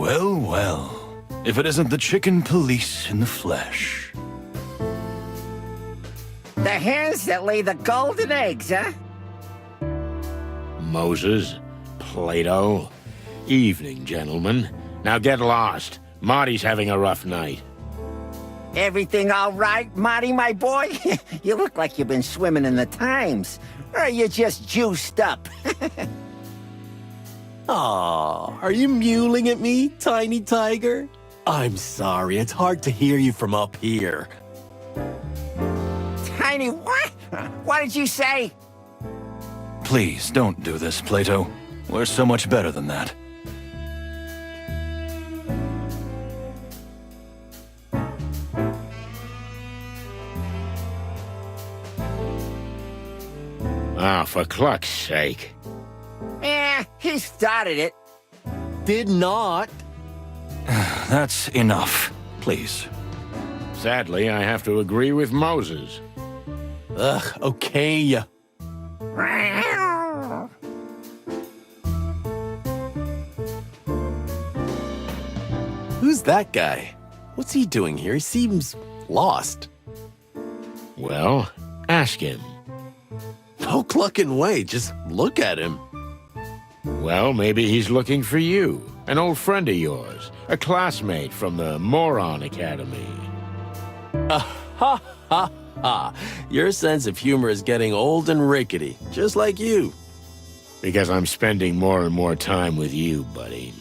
Well, well. If it isn't the chicken police in the flesh. The hens that lay the golden eggs, huh? Moses, Plato. Evening, gentlemen. Now get lost. Marty's having a rough night. Everything all right, Marty, my boy? You look like you've been swimming in the Times. Or are you just juiced up? Aw, are you mewling at me, tiny tiger? I'm sorry, it's hard to hear you from up here. Tiny what? What did you say? Please, don't do this, Plato. We're so much better than that. Ah, for cluck's sake. He started it. Did not. That's enough, please. Sadly, I have to agree with Moses. Ugh, okay. Who's that guy? What's he doing here? He seems lost. Well, ask him. No clucking way, just look at him. Well, maybe he's looking for you. An old friend of yours. A classmate from the Moron Academy. Ha ha ha. Your sense of humor is getting old and rickety, just like you. Because I'm spending more and more time with you, buddy.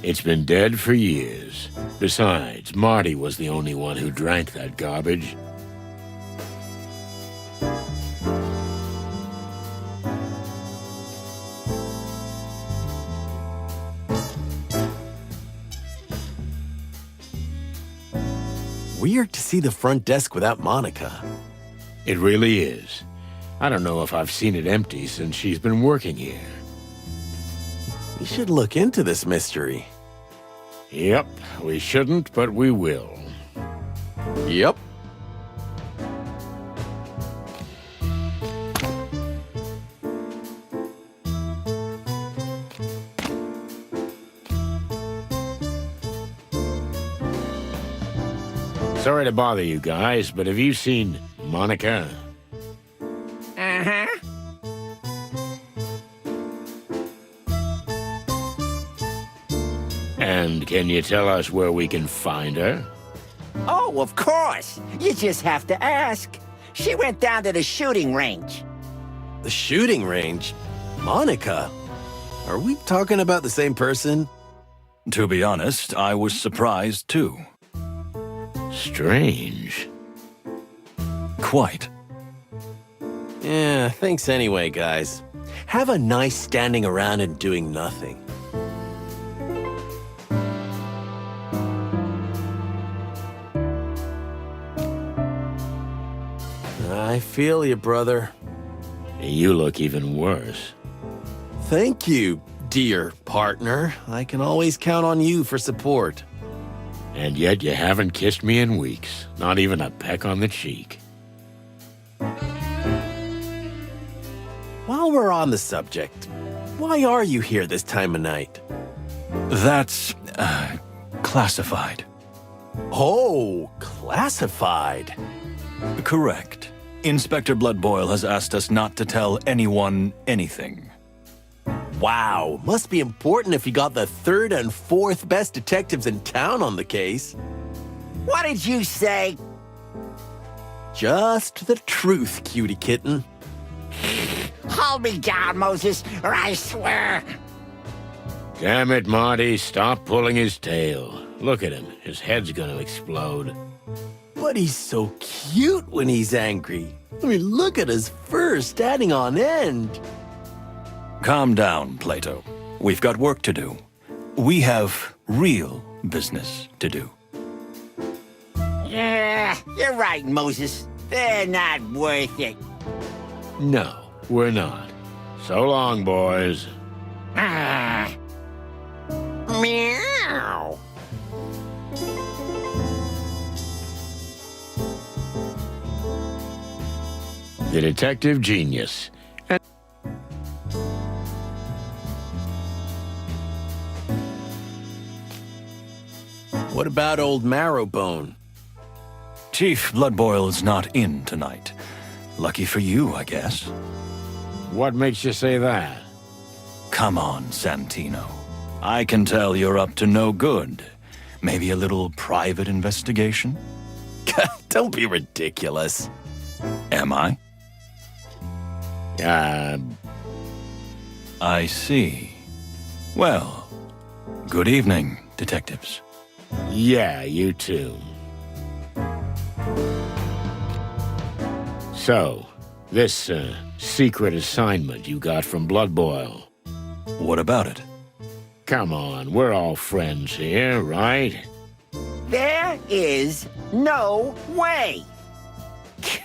It's been dead for years. Besides, Marty was the only one who drank that garbage. Weird to see the front desk without Monica. It really is. I don't know if I've seen it empty since she's been working here. We should look into this mystery. Yep, we shouldn't, but we will. Yep. Sorry to bother you guys, but have you seen Monica? Uh-huh. And can you tell us where we can find her? Oh, of course. You just have to ask. She went down to the shooting range. The shooting range? Monica? Are we talking about the same person? To be honest, I was surprised too. Strange. Quite. Yeah, thanks anyway, guys. Have a nice standing around and doing nothing. I feel you, brother. You look even worse. Thank you, dear partner. I can always count on you for support. And yet you haven't kissed me in weeks. Not even a peck on the cheek. While we're on the subject, why are you here this time of night? That's, classified. Oh, classified. Correct. Inspector Bloodboil has asked us not to tell anyone anything. Wow, must be important if you got the third and fourth best detectives in town on the case. What did you say? Just the truth, cutie kitten. Hold me down, Moses, or I swear. Damn it, Marty, stop pulling his tail. Look at him, his head's gonna explode. But he's so cute when he's angry. I mean, look at his fur standing on end. Calm down, Plato. We've got work to do. We have real business to do. Yeah, you're right, Moses. They're not worth it. No, we're not. So long, boys. Ah. Meow. the detective genius. And What about old Marrowbone? Chief Bloodboil's not in tonight. Lucky for you, I guess. what makes you say that? Come on, Santino. I can tell you're up to no good. Maybe a little private investigation? Don't be ridiculous. Am I? Uh, I see. Well, good evening, detectives. yeah, you too. So, this secret assignment you got from Bloodboil. What about it? Come on, we're all friends here, right? There is no way.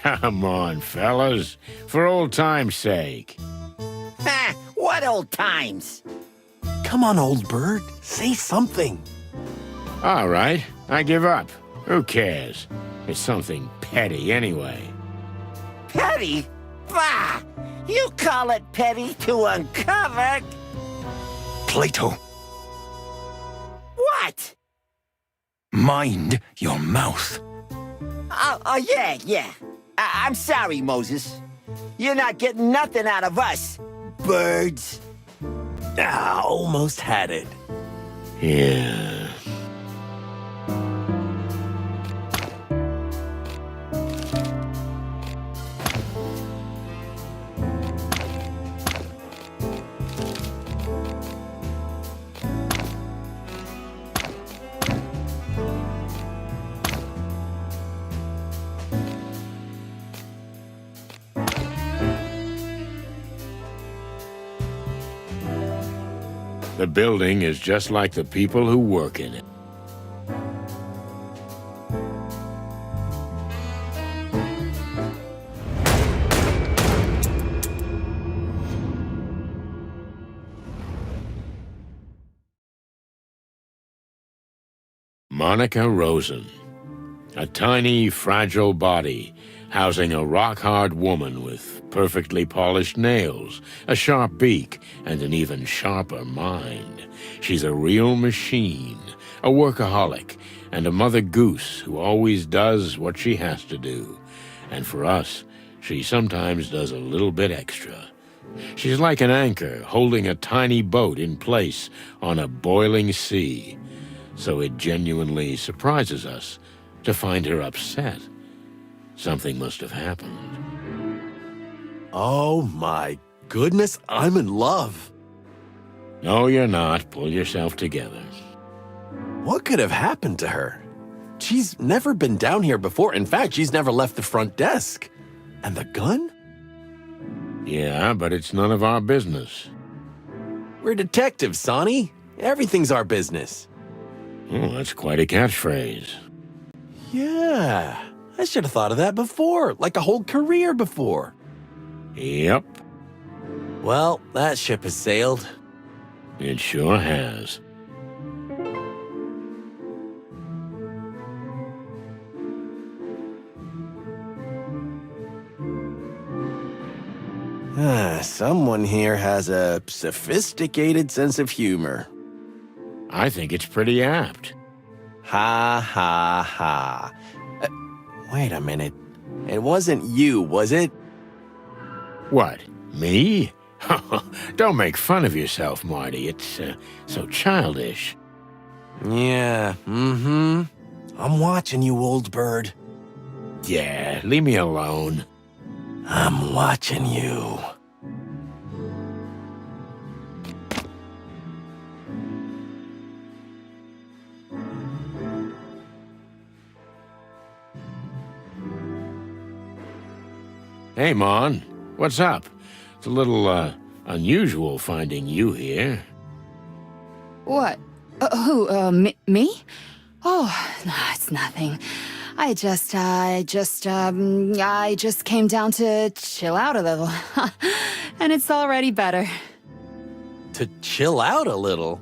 Come on, fellas. For old time's sake. Ha! What old times? Come on, old bird. Say something. All right, I give up. Who cares? It's something petty anyway. Petty? Bah! You call it petty to uncover? Plato, What? mind your mouth. Oh, yeah. I'm sorry, Moses. You're not getting nothing out of us, birds. Ah, almost had it. Yeah. The building is just like the people who work in it. Monica Rosen. A tiny, fragile body housing a rock-hard woman with perfectly polished nails, a sharp beak, and an even sharper mind. She's a real machine, a workaholic, and a mother goose who always does what she has to do. And for us, she sometimes does a little bit extra. She's like an anchor holding a tiny boat in place on a boiling sea. So it genuinely surprises us to find her upset. Something must have happened. Oh my goodness, I'm in love. No, you're not. Pull yourself together. What could have happened to her? She's never been down here before. In fact, she's never left the front desk. And the gun? Yeah, but it's none of our business. We're detectives, Sonny. Everything's our business. Oh, that's quite a catchphrase. Yeah, I should have thought of that before, like a whole career before. Yep, Well, that ship has sailed. it sure has. Someone here has a sophisticated sense of humor. I think it's pretty apt. Ha ha ha. Wait a minute. It wasn't you, was it? What, me? Don't make fun of yourself, Marty. It's so childish. Yeah, mm-hmm. I'm watching you, old bird. Yeah, leave me alone. I'm watching you. Hey, Mon, what's up? It's a little, unusual finding you here. What? Me? Oh, no, it's nothing. I just came down to chill out a little. And it's already better. To chill out a little.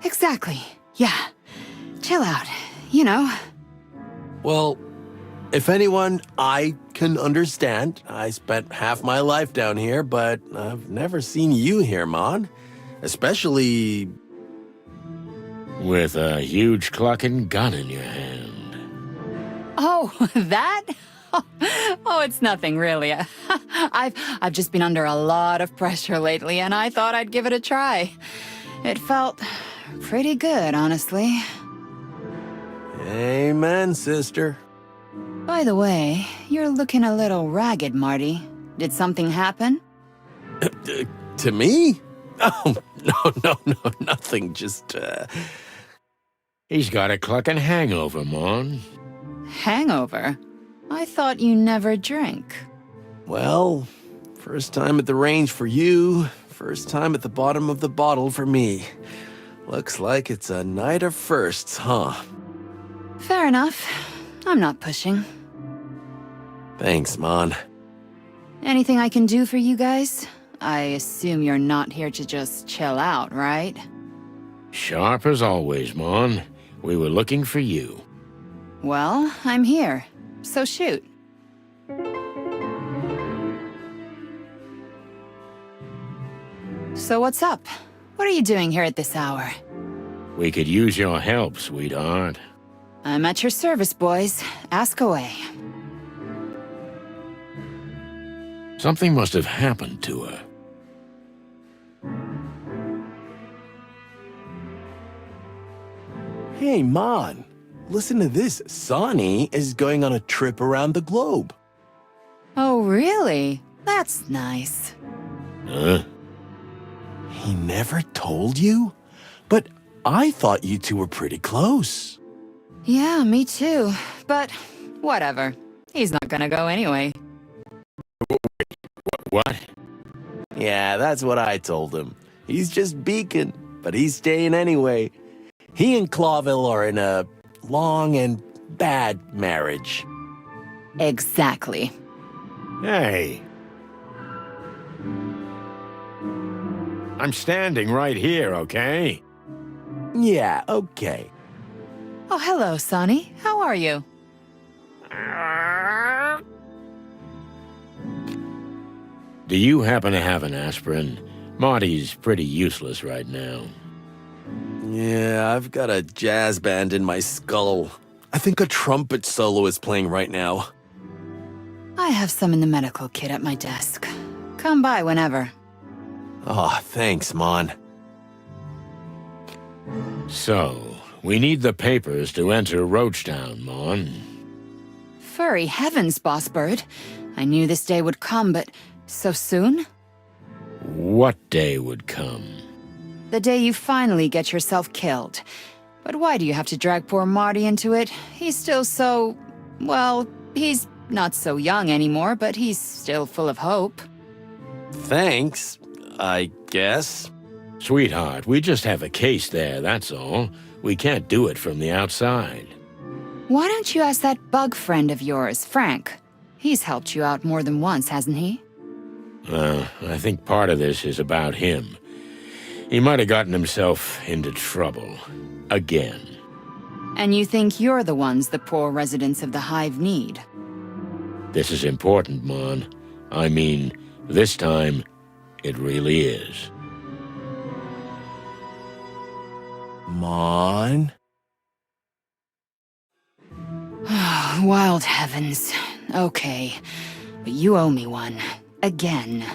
Exactly. Yeah. Chill out. You know. Well, if anyone, I can understand. I spent half my life down here, but I've never seen you here, Mon. Especially... With a huge clucking gun in your hand. Oh, that? Oh, it's nothing really. I've just been under a lot of pressure lately, and I thought I'd give it a try. It felt pretty good, honestly. Amen, sister. By the way, you're looking a little ragged, Marty. Did something happen? To me? Oh, no, nothing. Just, He's got a clucking hangover, Mon. Hangover? I thought you never drank. Well, first time at the range for you, first time at the bottom of the bottle for me. Looks like it's a night of firsts, huh? Fair enough. I'm not pushing. Thanks, Mon. Anything I can do for you guys? I assume you're not here to just chill out, right? Sharp as always, Mon. We were looking for you. Well, I'm here. So shoot. So what's up? What are you doing here at this hour? We could use your help, sweetheart. I'm at your service, boys. Ask away. Something must have happened to her. Hey, Mon. Listen to this. Sonny is going on a trip around the globe. Oh, really? That's nice. Huh? He never told you? But I thought you two were pretty close. Yeah, me too. But whatever. He's not gonna go anyway. What? Yeah, that's what I told him. He's just beacon, but he's staying anyway. He and Clawville are in a long and bad marriage. Exactly. Hey. I'm standing right here, okay? Yeah, okay. Oh, hello, Sonny. How are you? Do you happen to have an aspirin? Marty's pretty useless right now. Yeah, I've got a jazz band in my skull. I think a trumpet solo is playing right now. I have some in the medical kit at my desk. Come by whenever. Oh, thanks, Mon. So, we need the papers to enter Roachtown, Mon. Furry heavens, Boss Bird. I knew this day would come, but so soon? What day would come? The day you finally get yourself killed. But why do you have to drag poor Marty into it? He's still so... well, he's not so young anymore, but he's still full of hope. Thanks, I guess. Sweetheart, we just have a case there, that's all. We can't do it from the outside. Why don't you ask that bug friend of yours, Frank? He's helped you out more than once, hasn't he? I think part of this is about him. He might have gotten himself into trouble. Again. And you think you're the ones the poor residents of the Hive need? This is important, Mon. I mean, this time, it really is. Mon? Wild heavens. Okay. But you owe me one. Again.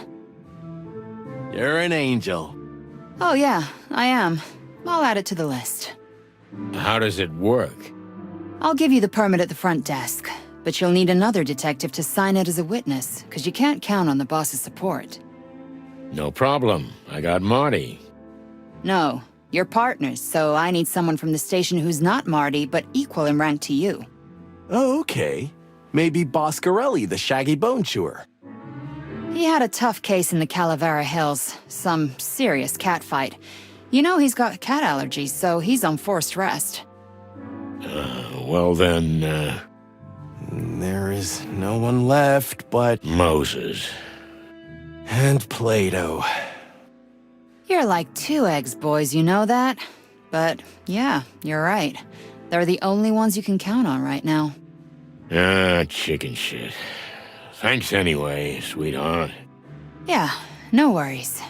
You're an angel. Oh yeah, I am. I'll add it to the list. How does it work? I'll give you the permit at the front desk, but you'll need another detective to sign it as a witness, because you can't count on the boss's support. No problem. I got Marty. No, you're partners, so I need someone from the station who's not Marty, but equal in rank to you. Oh, okay. Maybe Boscarelli, the shaggy bone chewer. He had a tough case in the Calavera Hills, some serious cat fight. You know he's got cat allergies, so he's on forced rest. Well then, There is no one left but... Moses. and Plato. You're like 2 eggs, boys, you know that? But yeah, you're right. They're the only ones you can count on right now. Ah, chicken shit. Thanks anyway, sweetheart. Yeah, no worries.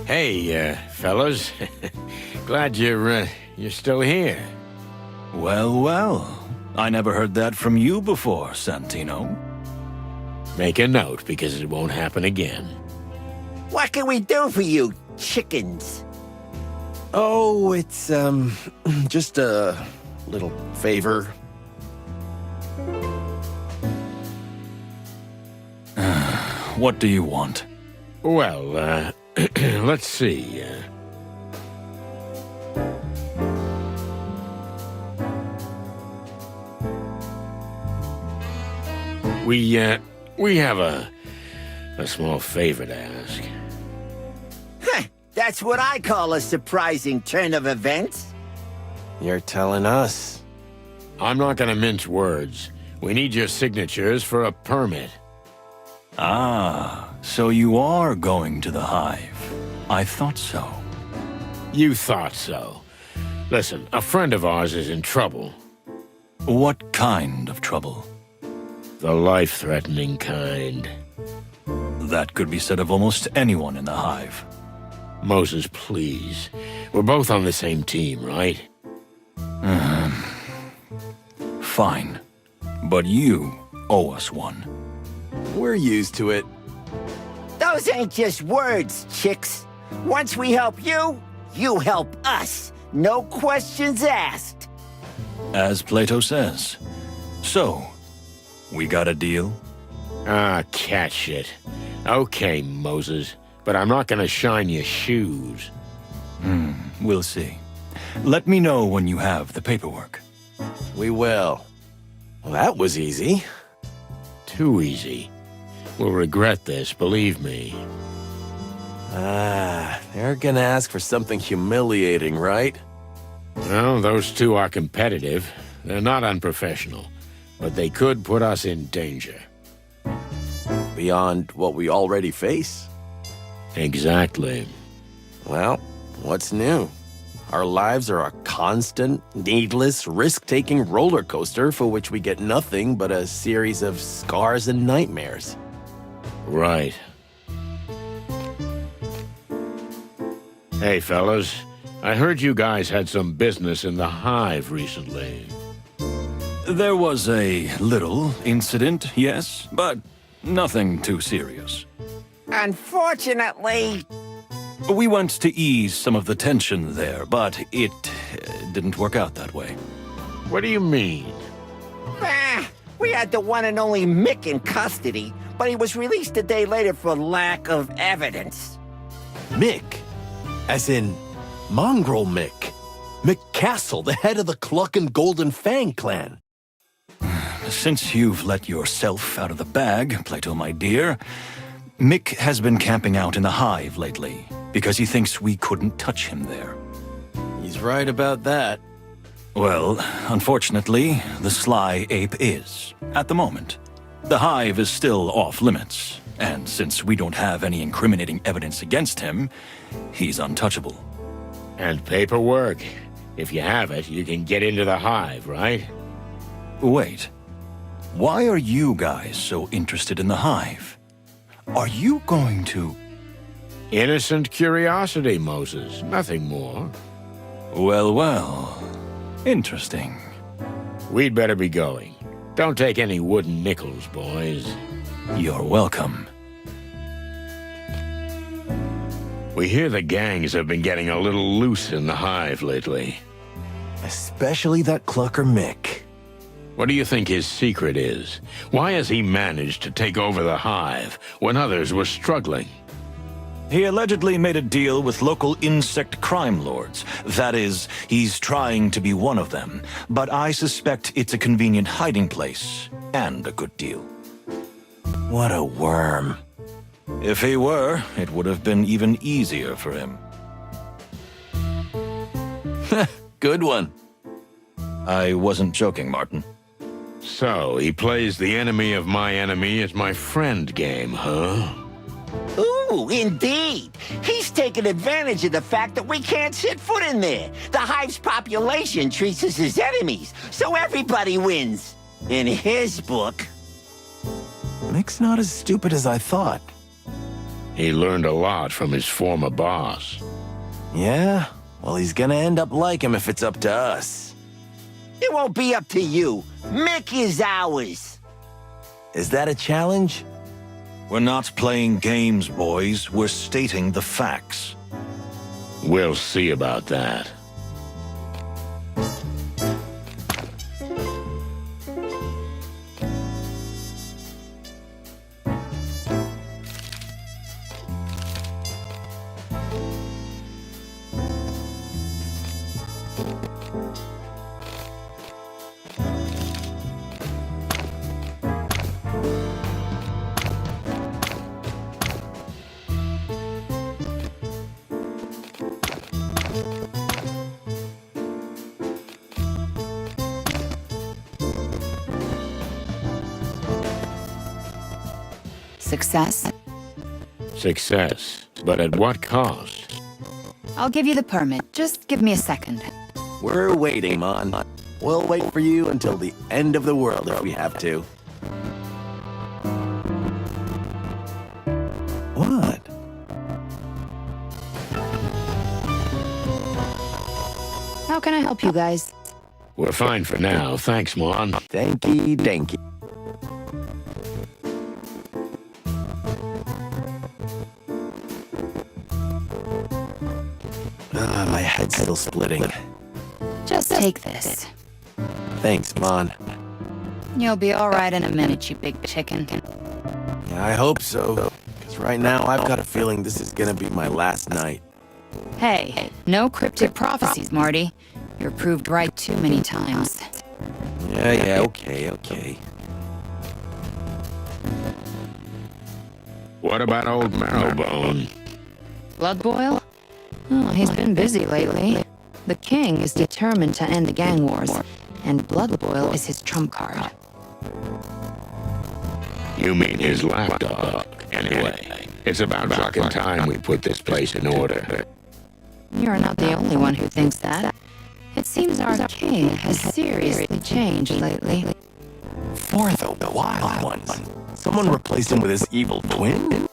Hey, fellas. Glad you're still here. Well, well. I never heard that from you before, Santino. Make a note, because it won't happen again. What can we do for you, chickens? Oh, it's, just a little favor. What do you want? Well, let's see. We have a small favor to ask. Heh, that's what I call a surprising turn of events. You're telling us. I'm not gonna mince words. We need your signatures for a permit. Ah, so you are going to the Hive. I thought so. You thought so. Listen, a friend of ours is in trouble. What kind of trouble? The life-threatening kind. That could be said of almost anyone in the Hive. Moses, please. We're both on the same team, right? Fine. But you owe us one. We're used to it. Those ain't just words, chicks. Once we help you, you help us. No questions asked. As Plato says. So, we got a deal? Ah, catch it. Okay, Moses, but I'm not gonna shine your shoes. We'll see. Let me know when you have the paperwork. We will. Well, that was easy. Too easy. We'll regret this, believe me. They're gonna ask for something humiliating, right? Well, those two are competitive. They're not unprofessional, but they could put us in danger. Beyond what we already face? Exactly. Well, what's new? Our lives are a constant, needless, risk-taking roller coaster for which we get nothing but a series of scars and nightmares. Right. Hey, fellas. I heard you guys had some business in the Hive recently. There was a little incident, yes, but nothing too serious. Unfortunately, We went to ease some of the tension there, but it didn't work out that way. What do you mean? we had the one and only Mick in custody, but he was released a day later for lack of evidence. Mick? As in, Mongrel Mick. Mick Castle, the head of the Cluck and Golden Fang clan. Since you've let yourself out of the bag, Plato, my dear, Mick has been camping out in the Hive lately because he thinks we couldn't touch him there. He's right about that. Well, unfortunately, the sly ape is, at the moment. The Hive is still off limits, and since we don't have any incriminating evidence against him, he's untouchable. And paperwork. If you have it, you can get into the Hive, right? Wait, why are you guys so interested in the Hive? Are you going to... Innocent curiosity, Moses. Nothing more. Well, well, interesting. We'd better be going. Don't take any wooden nickels, boys. You're welcome. We hear the gangs have been getting a little loose in the Hive lately. Especially that Clucker Mick. What do you think his secret is? Why has he managed to take over the Hive when others were struggling? He allegedly made a deal with local insect crime lords. That is, he's trying to be one of them. But I suspect it's a convenient hiding place, and a good deal. What a worm. If he were, it would have been even easier for him. Good one. I wasn't joking, Martin. So, he plays the enemy of my enemy as my friend game, huh? Ooh, indeed. He's taken advantage of the fact that we can't set foot in there. The Hive's population treats us as enemies, so everybody wins. In his book. Mick's not as stupid as I thought. He learned a lot from his former boss. Yeah? Well, he's gonna end up like him if it's up to us. It won't be up to you. Mick is ours. Is that a challenge? We're not playing games, boys. We're stating the facts. We'll see about that. Success? Success, but at what cost? I'll give you the permit. Just give me a second. We're waiting, Mon. We'll wait for you until the end of the world if we have to. What? How can I help you guys? We're fine for now, thanks, Mon. Thanky, danky. My head's still splitting. Just take this. Thanks, Mon. You'll be all right in a minute, you big chicken. Yeah, I hope so. Because right now, I've got a feeling this is gonna be my last night. Hey, no cryptic prophecies, Marty. You're proved right too many times. Yeah, okay. What about old Marrowbone? Blood Boil? Oh, he's been busy lately. The king is determined to end the gang wars, and Blood Boil is his trump card. You mean his lapdog? Anyway, it's about fucking time we put this place in order. You're not the only one who thinks that. It seems our king has seriously changed lately. For the wild ones. Someone replaced him with his evil twin?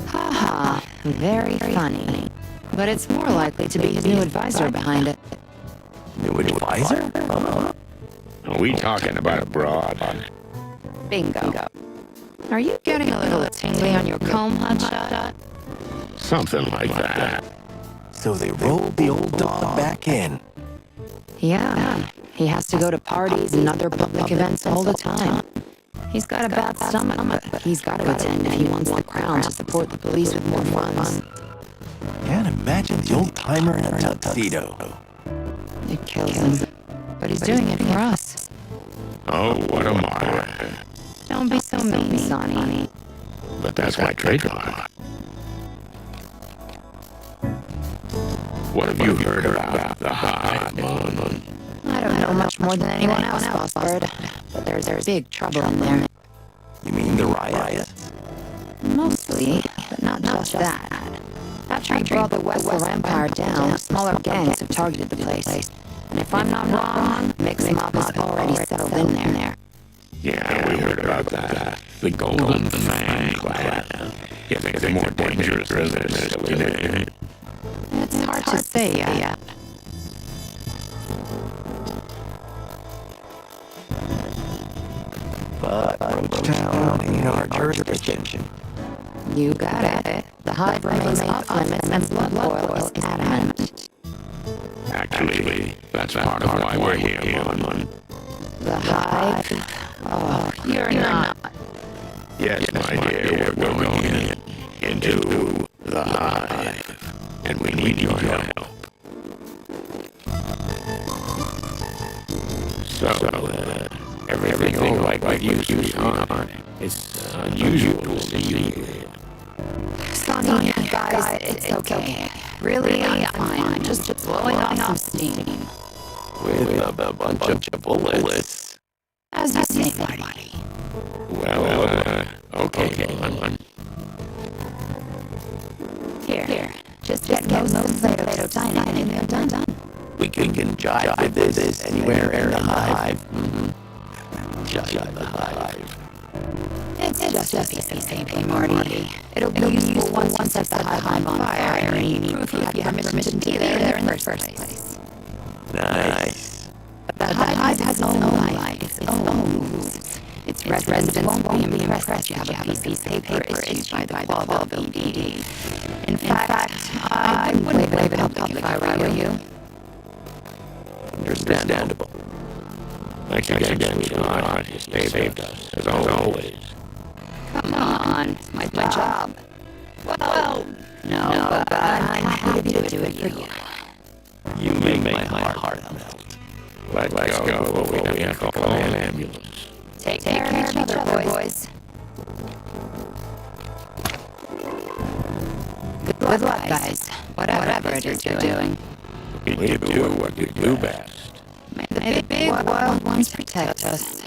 Haha, very funny. But it's more likely to be his new advisor behind it. New advisor? Are we talking about a broad? Bingo. Are you getting a little tingly on your comb, hotshot? Something like that. So they rolled the old dog back in. Yeah, he has to go to parties and other public events all the time. He's got a bad stomach, but he's got to attend if he wants the crown to support the police with more funds. Can't imagine the old timer in a tuxedo. It kills him, but he's doing it for us. Oh, what a martyr. Don't be so mean, Sonny. But that's my trademark. What have you heard about the Hive, Mon? I don't know much more than anyone else, Boss Bird, but there's big trouble in there. You mean the riots? Mostly, but not just that. After he brought the Westler Empire down, smaller gangs have targeted the place. And if I'm not wrong, Mick's mob is already settled in there. Yeah, we heard about that. The Golden Fang Clan. You think they're more dangerous than they're still in it? It's hard to say yet. But Roachtown ain't our jurisdiction. You got it. The Hive remains off limits and Blood Boil is adamant. Actually, that's part of why we're here, Mon. The Hive? Oh, you're not. Yes, my dear, we're going into the Hive. and we need your help. So, everything all right with you, sweetheart? It's unusual to see you here. Sonny, guys, it's okay. Really, I'm fine. Just blowing off some steam. With a bunch of bullets. As you say, Marty. Well, okay. Here. Just get those Play-Doh tiny and they're done. We can jive with this anywhere in the hive. Jive the hive. It's just a piece of paper, Marty. It'll be useful once it's set the hive on fire, and you need proof you have permission to be there in the first place. Nice. But the hive has its own life, its own rules. Its residents won't be impressed you have a piece of paper issued by the Clawville PD. In fact, I wouldn't wave it in public if I were you. Understandable. Thanks again, sweetheart. You saved us, as always. Come on, it's my job. Well, no, but I'm happy to do it for you. You make my heart melt. Let's go before we have to call an ambulance. Take care of each other, boys. Good luck, guys. Whatever it is you're doing. We do what we do best. May the big wild ones protect us.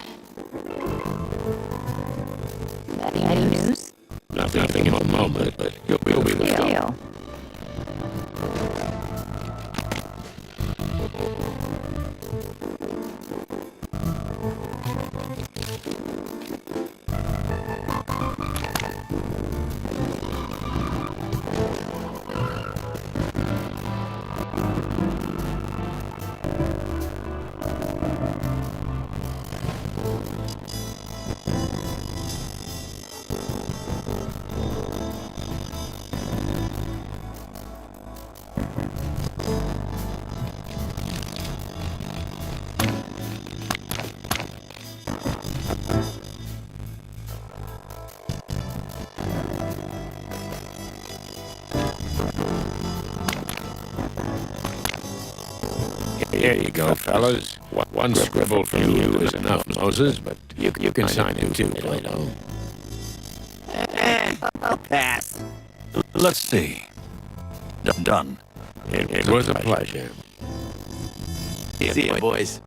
Any news? Nothing in the moment, but you'll be the Deal. Here you go, fellas. One scribble from you is enough, Moses, but you can sign it too, Plato. I'll pass. Let's see. Done. It was a pleasure. See ya, boys.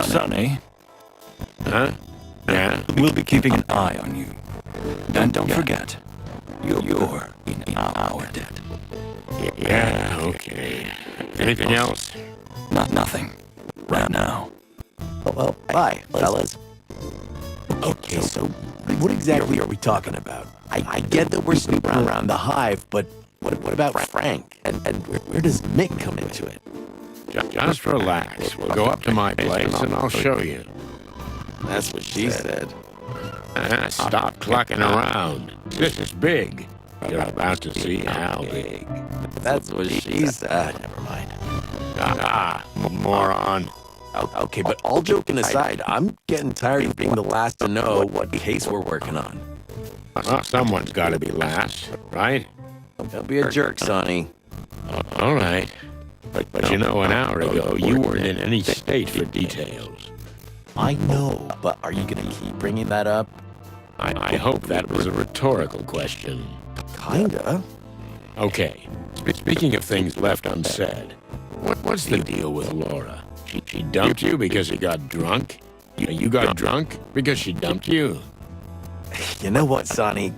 Sonny, Huh? Yeah? we'll be keeping an eye on you. And don't forget, you're in our debt. Yeah, okay. Anything else? Nothing. Right now. Well, bye, fellas. Okay, so what exactly are we talking about? I get that we're snooping around the hive, but what about Frank? And where does Mick come into it? Just relax. We'll go up to my place and I'll show you. That's what she said. Stop clucking around. This is big. You're about to see how big. That's what she said. Never mind. Moron. Okay, but all joking aside, I'm getting tired of being the last to know what case we're working on. Well, someone's got to be last, right? Don't be a jerk, Sonny. All right. But you know, an hour ago, you weren't in any state for details. I know, but are you gonna keep bringing that up? I hope that was a rhetorical question. Kinda. Okay. Speaking of things left unsaid, what's the deal with Laura? She dumped you because you got drunk? You got drunk because she dumped you? You know what, Sonny?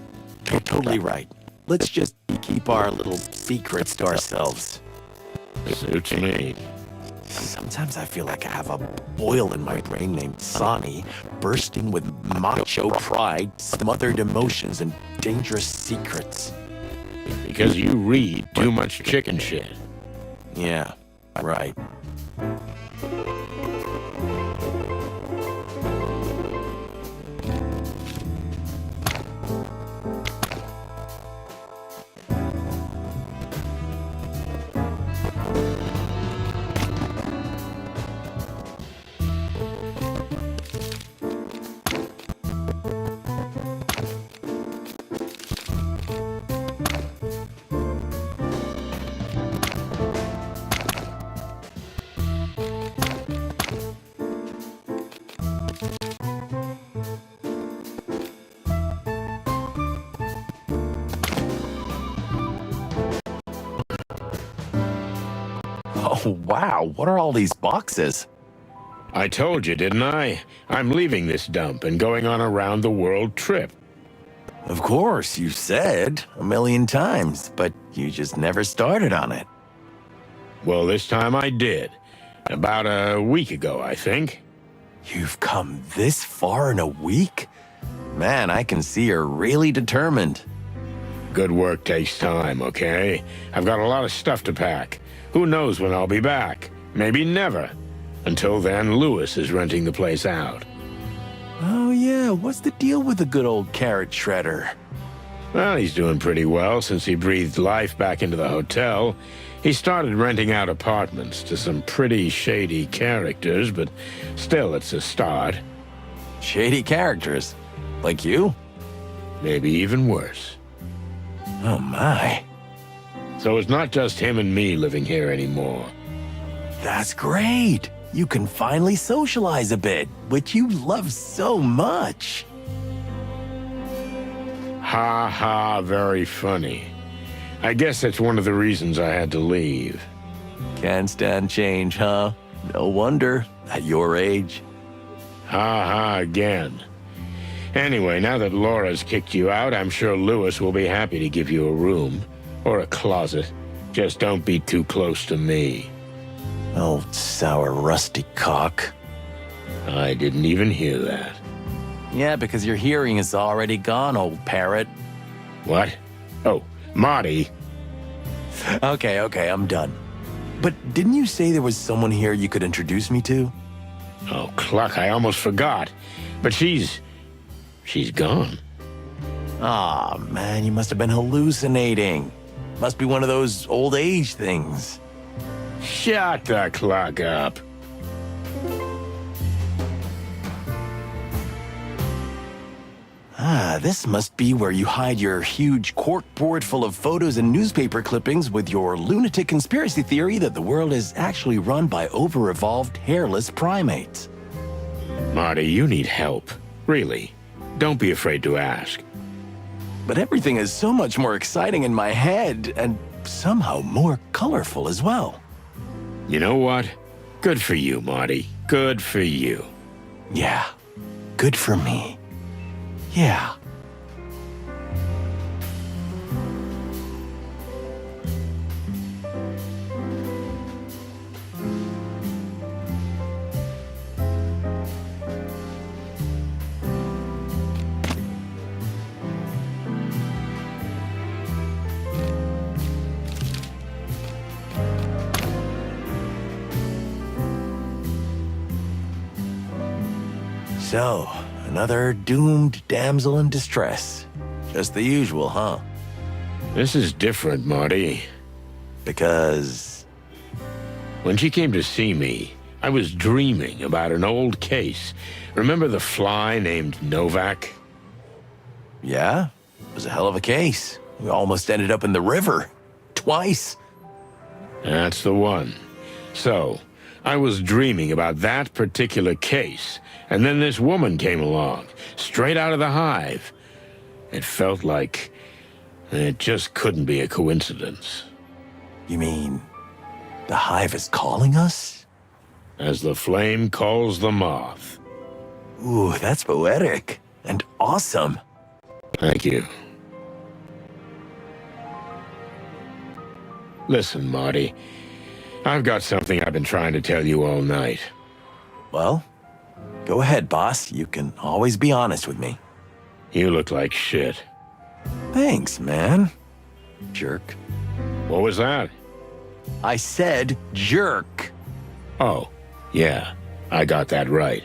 You're totally right. Let's just keep our little secrets to ourselves. Suits me. Sometimes I feel like I have a boil in my brain named Sonny, bursting with macho pride, smothered emotions, and dangerous secrets. Because you read too much chicken shit. Yeah, right. Wow, what are all these boxes? I told you, didn't I? I'm leaving this dump and going on a round-the-world trip. Of course, you said a million times, but you just never started on it. Well, this time I did. About a week ago, I think. You've come this far in a week? Man, I can see you're really determined. Good work takes time, okay? I've got a lot of stuff to pack. Who knows when I'll be back? Maybe never. Until then, Lewis is renting the place out. Oh yeah, what's the deal with the good old carrot shredder? Well, he's doing pretty well since he breathed life back into the hotel. He started renting out apartments to some pretty shady characters, but still, it's a start. Shady characters? Like you? Maybe even worse. Oh my. So it's not just him and me living here anymore. That's great. You can finally socialize a bit, which you love so much. Ha ha, very funny. I guess that's one of the reasons I had to leave. Can't stand change, huh? No wonder, at your age. Ha ha again. Anyway, now that Laura's kicked you out, I'm sure Lewis will be happy to give you a room. Or a closet. Just don't be too close to me. Old sour rusty cock. I didn't even hear that. Yeah, because your hearing is already gone, old parrot. What? Oh, Marty. Okay, I'm done. But didn't you say there was someone here you could introduce me to? Oh, Cluck, I almost forgot. But she's gone. Aw, man, you must have been hallucinating. Must be one of those old age things. Shut the clock up. Ah, this must be where you hide your huge corkboard full of photos and newspaper clippings with your lunatic conspiracy theory that the world is actually run by over-evolved hairless primates. Marty, you need help. Really. Don't be afraid to ask. But everything is so much more exciting in my head, and somehow more colorful as well. You know what? Good for you, Marty. Good for you. Yeah, good for me. Yeah. So, another doomed damsel in distress. Just the usual, huh? This is different, Marty. Because... When she came to see me, I was dreaming about an old case. Remember the fly named Novak? Yeah, it was a hell of a case. We almost ended up in the river. Twice. That's the one. So, I was dreaming about that particular case, and then this woman came along, straight out of the hive. It felt like it just couldn't be a coincidence. You mean, the hive is calling us? As the flame calls the moth. Ooh, that's poetic. And awesome. Thank you. Listen, Marty. I've got something I've been trying to tell you all night. Well, go ahead, boss. You can always be honest with me. You look like shit. Thanks, man. Jerk. What was that? I said jerk. Oh, yeah. I got that right.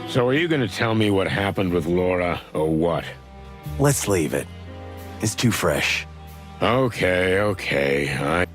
So are you going to tell me what happened with Laura, or what? Let's leave it. It's too fresh. Okay.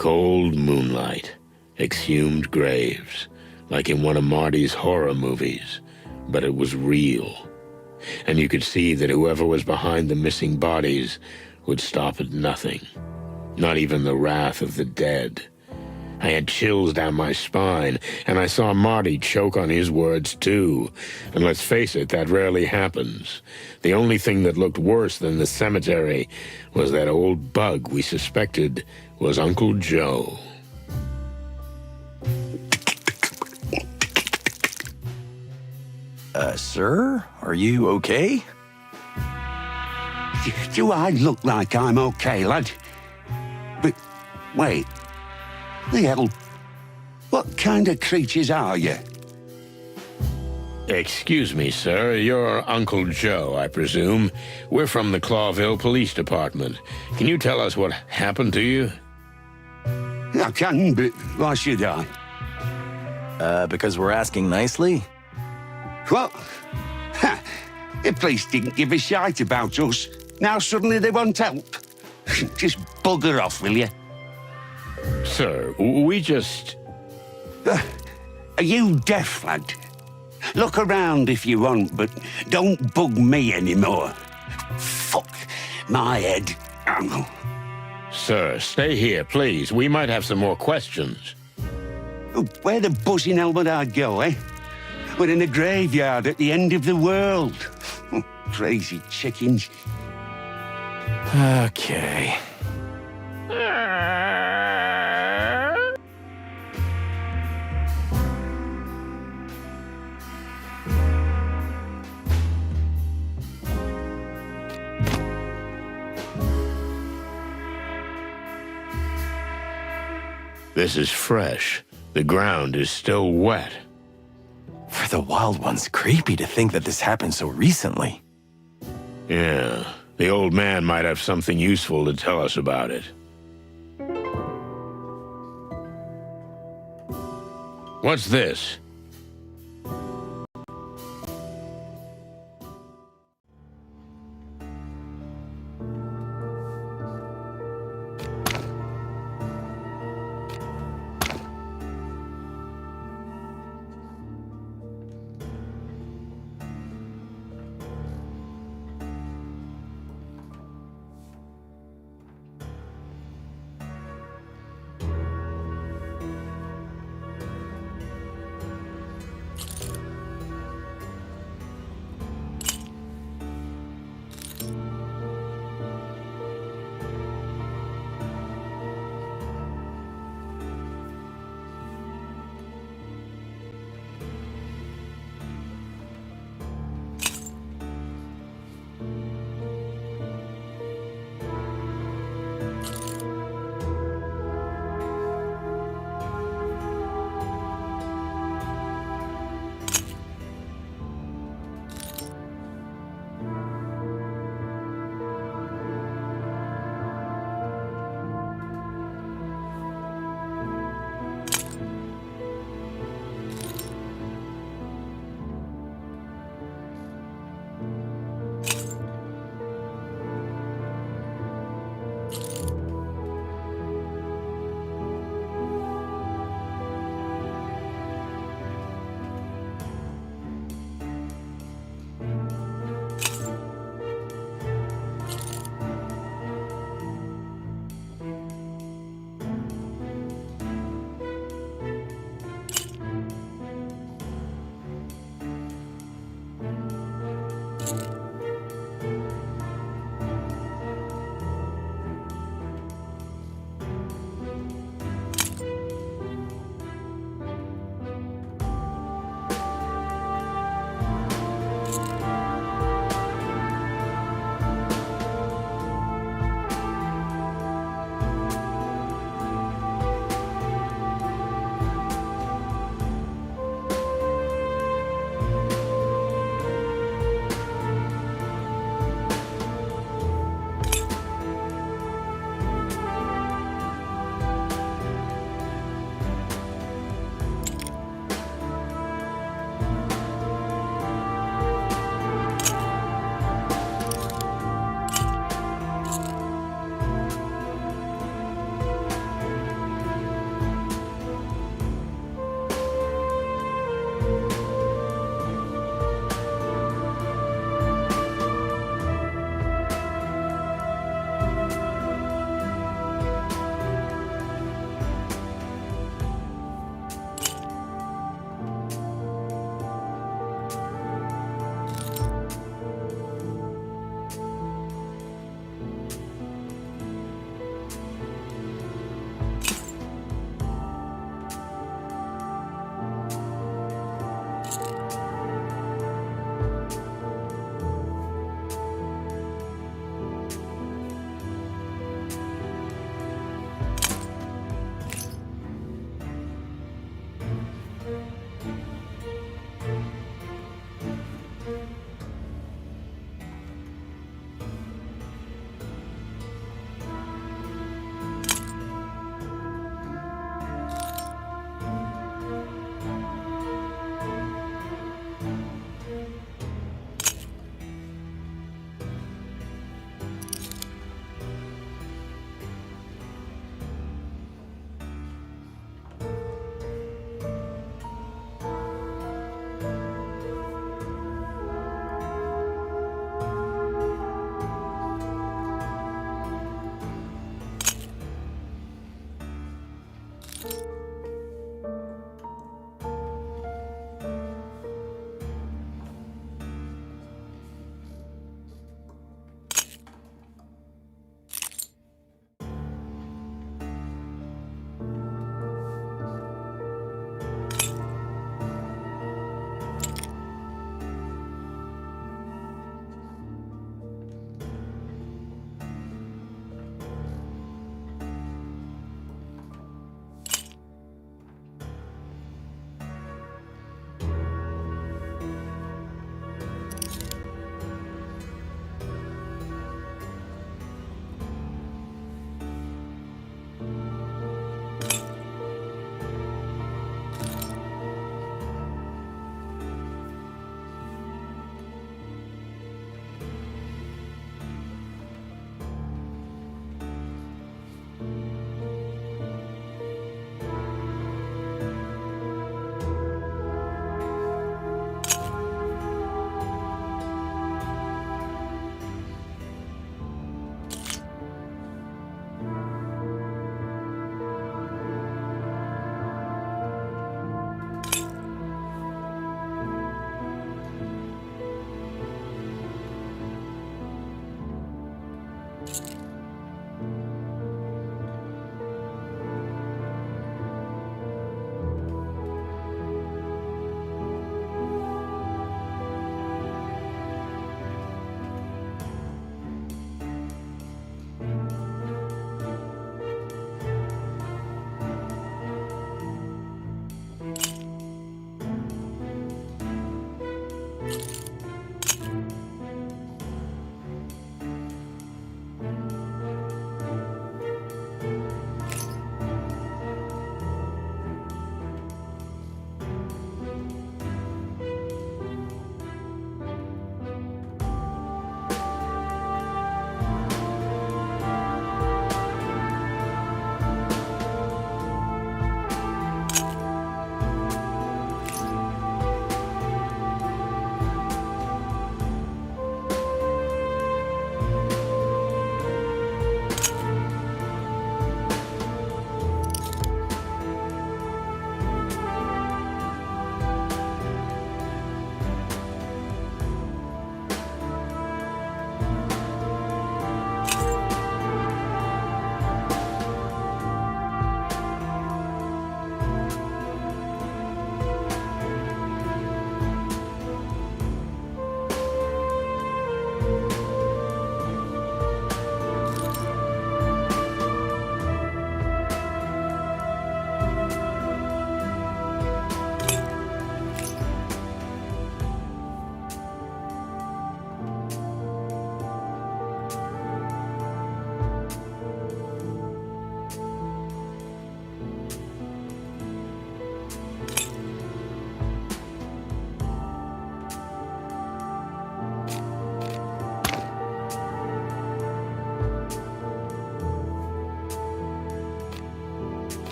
Cold moonlight, exhumed graves, like in one of Marty's horror movies, but it was real. And you could see that whoever was behind the missing bodies would stop at nothing, not even the wrath of the dead. I had chills down my spine, and I saw Marty choke on his words too. And let's face it, that rarely happens. The only thing that looked worse than the cemetery was that old bug we suspected was Uncle Joe. Sir? Are you okay? Do I look like I'm okay, lad? But, wait. The hell? What kind of creatures are you? Excuse me, sir. You're Uncle Joe, I presume. We're from the Clawville Police Department. Can you tell us what happened to you? I can, but why should I? Because we're asking nicely? What? Ha! The police didn't give a shite about us. Now suddenly they want help. Just bugger off, will you? Sir, we just... Are you deaf, lad? Look around if you want, but don't bug me anymore. Fuck my head. Sir, stay here, please. We might have some more questions. Where the buzzing hell would I go, eh? We're in a graveyard at the end of the world. Crazy chickens. Okay. This is fresh. The ground is still wet. For the wild ones, creepy to think that this happened so recently. Yeah, the old man might have something useful to tell us about it. What's this?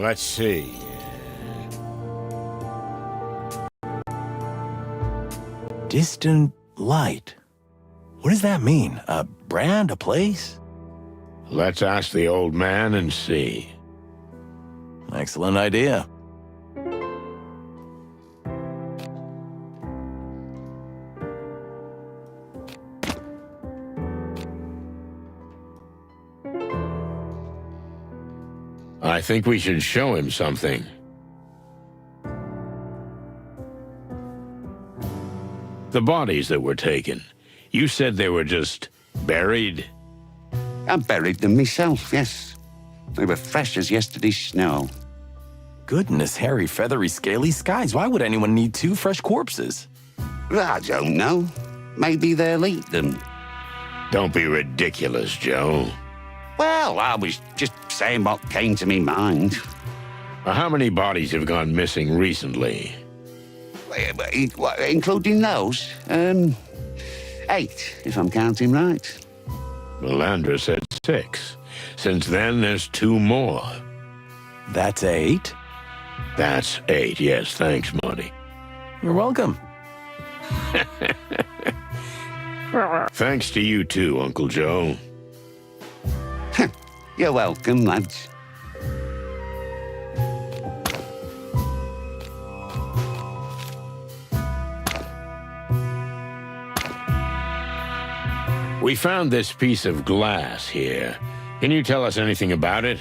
let's see. Distant light. What does that mean? A brand, a place? Let's ask the old man and see. Excellent idea. I think we should show him something. The bodies that were taken. You said they were just buried? I buried them myself, yes. They were fresh as yesterday's snow. Goodness, hairy, feathery, scaly skies. Why would anyone need 2 fresh corpses? I don't know. Maybe they'll eat them. Don't be ridiculous, Joe. Well, I was just saying what came to me mind. How many bodies have gone missing recently? Including those? 8, if I'm counting right. Melandra said 6. Since then, there's 2 more. That's 8. That's 8, yes, thanks, Monty. You're welcome. Thanks to you too, Uncle Joe. You're welcome, lads. We found this piece of glass here. Can you tell us anything about it?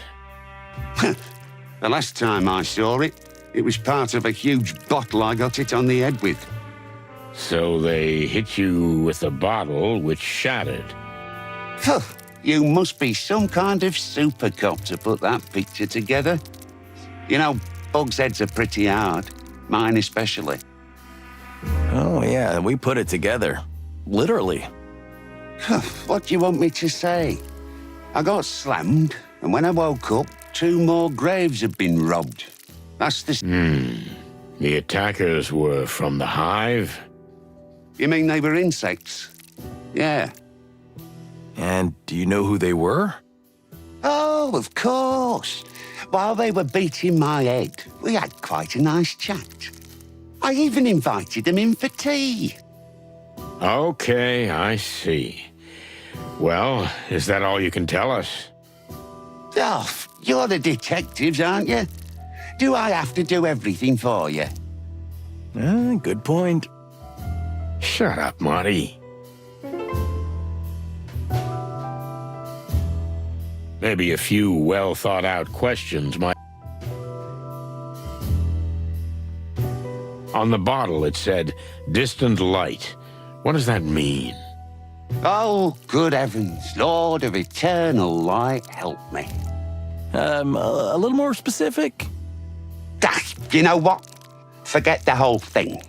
The last time I saw it, it was part of a huge bottle I got it on the head with. So they hit you with a bottle which shattered. Phew, you must be some kind of super cop to put that picture together. You know, bugs' heads are pretty hard. Mine especially. Oh, yeah, we put it together. Literally. What do you want me to say? I got slammed, and when I woke up, 2 more graves had been robbed. That's the... The attackers were from the Hive? You mean they were insects? Yeah. And do you know who they were? Oh, of course. While they were beating my head, we had quite a nice chat. I even invited them in for tea. Okay, I see. Well, is that all you can tell us? Oh, you're the detectives, aren't you? Do I have to do everything for you? Good point. Shut up, Marty. Maybe a few well-thought-out questions might... On the bottle, it said, distant light. What does that mean? Oh, good heavens, Lord of eternal light, help me. A little more specific? Ah, you know what? Forget the whole thing.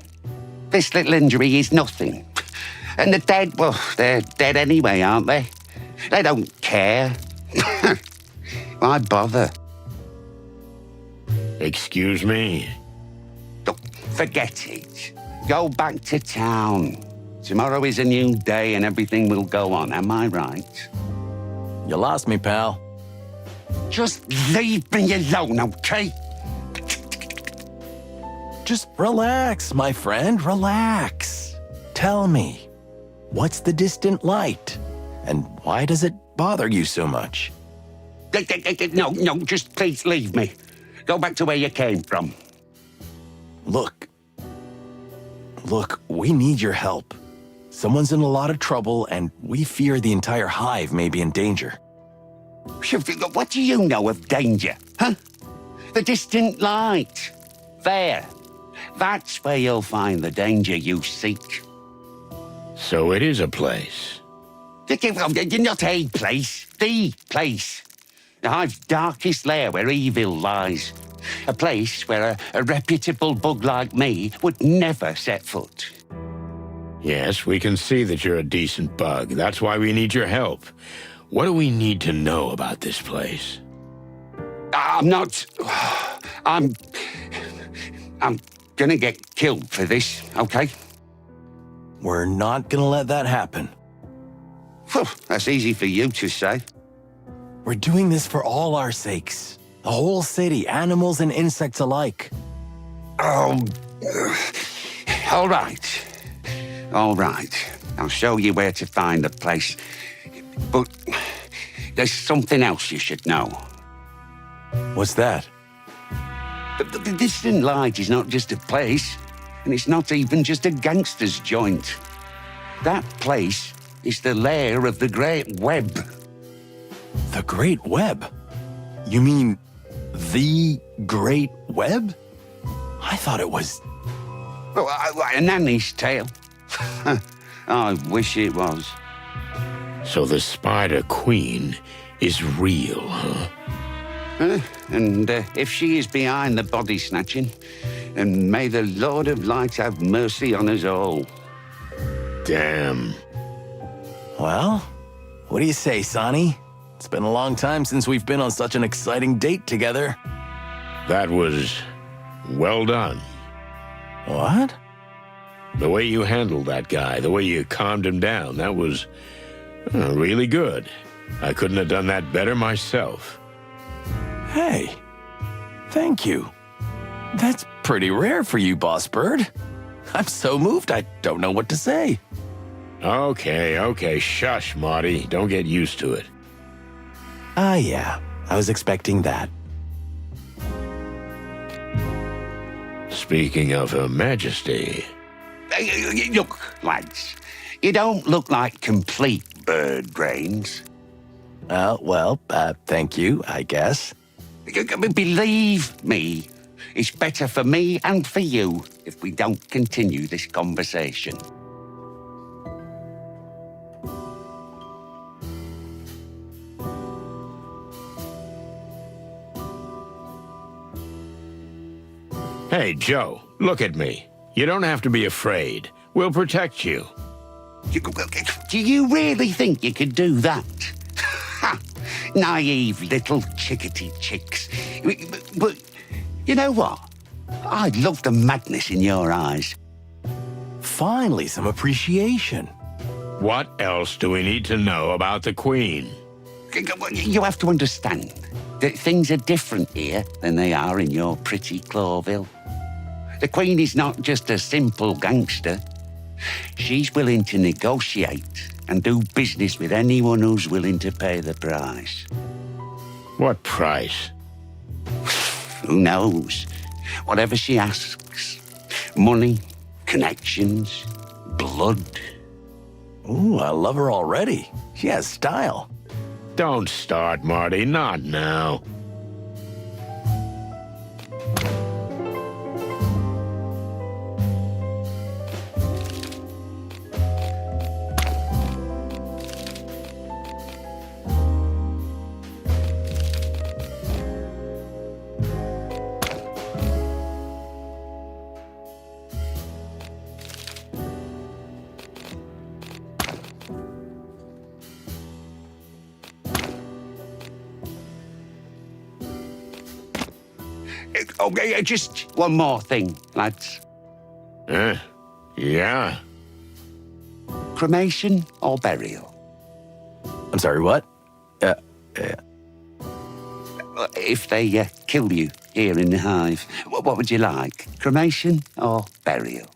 This little injury is nothing. And the dead, well, they're dead anyway, aren't they? They don't care. Why bother? Excuse me? Look, forget it. Go back to town. Tomorrow is a new day and everything will go on, am I right? You lost me, pal. Just leave me alone, okay? Just relax, my friend, relax. Tell me, what's the distant light? And why does it bother you so much? No, just please leave me. Go back to where you came from. Look, we need your help. Someone's in a lot of trouble, and we fear the entire hive may be in danger. What do you know of danger, huh? The distant light. There. That's where you'll find the danger you seek. So it is a place. Not a place, the place. The hive's darkest lair where evil lies. A place where a reputable bug like me would never set foot. Yes, we can see that you're a decent bug. That's why we need your help. What do we need to know about this place? I'm gonna get killed for this, okay? We're not gonna let that happen. That's easy for you to say. We're doing this for all our sakes. The whole city, animals and insects alike. Oh, all right. All right. I'll show you where to find the place. But there's something else you should know. What's that? The Distant Light is not just a place, and it's not even just a gangster's joint. That place is the lair of the Great Web. The Great Web? You mean the Great Web? I thought it was... Well, like a nanny's tale. I wish it was. So the Spider Queen is real, huh? And if she is behind the body snatching, and may the Lord of Light have mercy on us all. Damn. Well, what do you say, Sonny? It's been a long time since we've been on such an exciting date together. That was well done. What? The way you handled that guy, the way you calmed him down, that was really good. I couldn't have done that better myself. Hey, thank you. That's pretty rare for you, Boss Bird. I'm so moved, I don't know what to say. Okay, shush, Marty. Don't get used to it. Yeah, I was expecting that. Speaking of Her Majesty... Look, lads, you don't look like complete bird brains. Thank you, I guess. Believe me, it's better for me and for you if we don't continue this conversation. Hey, Joe, look at me. You don't have to be afraid. We'll protect you. Do you really think you could do that? Ha! Naive little chickadee chicks. But you know what? I love the madness in your eyes. Finally, some appreciation. What else do we need to know about the Queen? You have to understand that things are different here than they are in your pretty Clawville. The Queen is not just a simple gangster. She's willing to negotiate and do business with anyone who's willing to pay the price. What price? Who knows? Whatever she asks. Money, connections, blood. Ooh, I love her already. She has style. Don't start, Marty. Not now. Okay, just one more thing, lads. Yeah. Cremation or burial? I'm sorry, what? If they kill you here in the Hive, what would you like? Cremation or burial?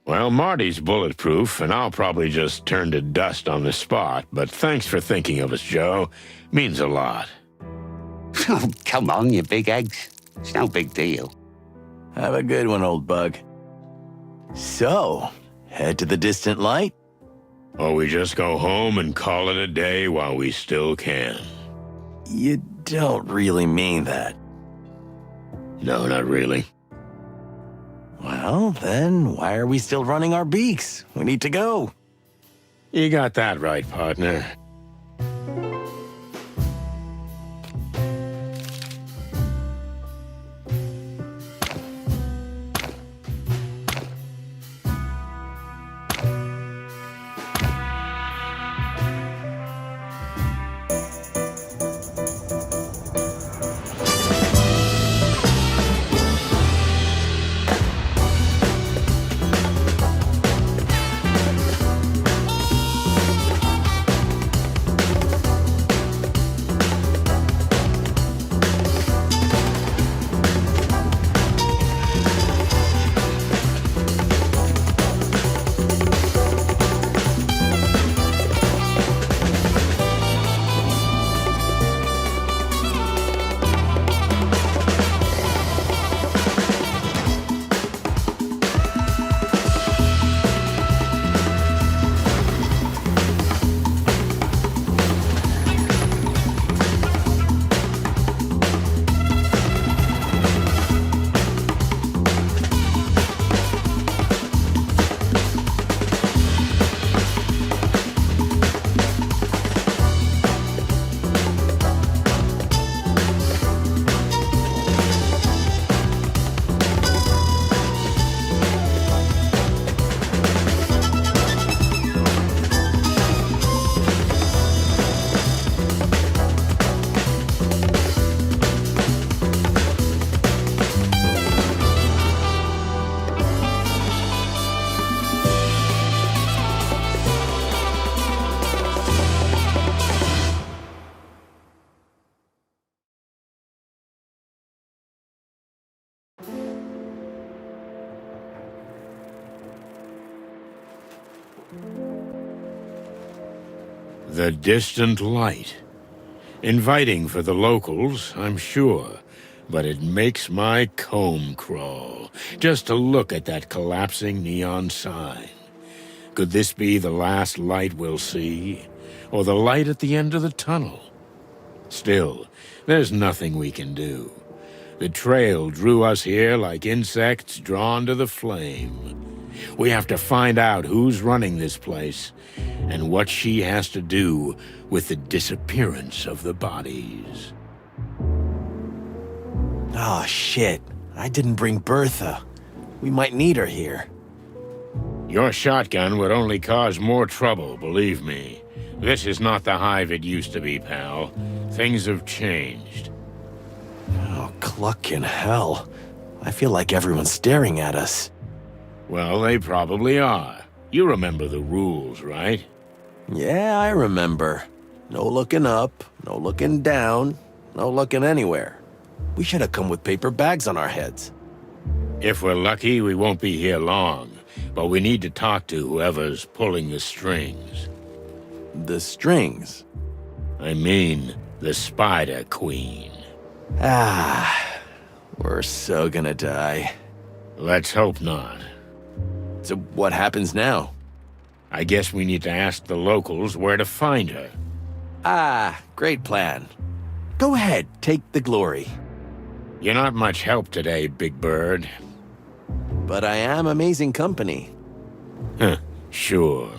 Well, Marty's bulletproof, and I'll probably just turn to dust on the spot, but thanks for thinking of us, Joe. Means a lot. Oh, come on, you big eggs. It's no big deal. Have a good one, old bug. So, head to the Distant Light? Or we just go home and call it a day while we still can. You don't really mean that. No, not really. Well, then, why are we still running our beaks? We need to go. You got that right, partner. The distant light. Inviting for the locals, I'm sure, but it makes my comb crawl just to look at that collapsing neon sign. Could this be the last light we'll see? Or the light at the end of the tunnel? Still, there's nothing we can do. The trail drew us here like insects drawn to the flame. We have to find out who's running this place, and what she has to do with the disappearance of the bodies. Oh, shit. I didn't bring Bertha. We might need her here. Your shotgun would only cause more trouble, believe me. This is not the Hive it used to be, pal. Things have changed. Oh, cluck in hell. I feel like everyone's staring at us. Well, they probably are. You remember the rules, right? Yeah, I remember. No looking up, no looking down, no looking anywhere. We should have come with paper bags on our heads. If we're lucky, we won't be here long. But we need to talk to whoever's pulling the strings. The strings? I mean, the Spider Queen. Ah, we're so gonna die. Let's hope not. So what happens now? I guess we need to ask the locals where to find her. Ah, great plan. Go ahead, take the glory. You're not much help today, Big Bird. But I am amazing company. Huh, sure.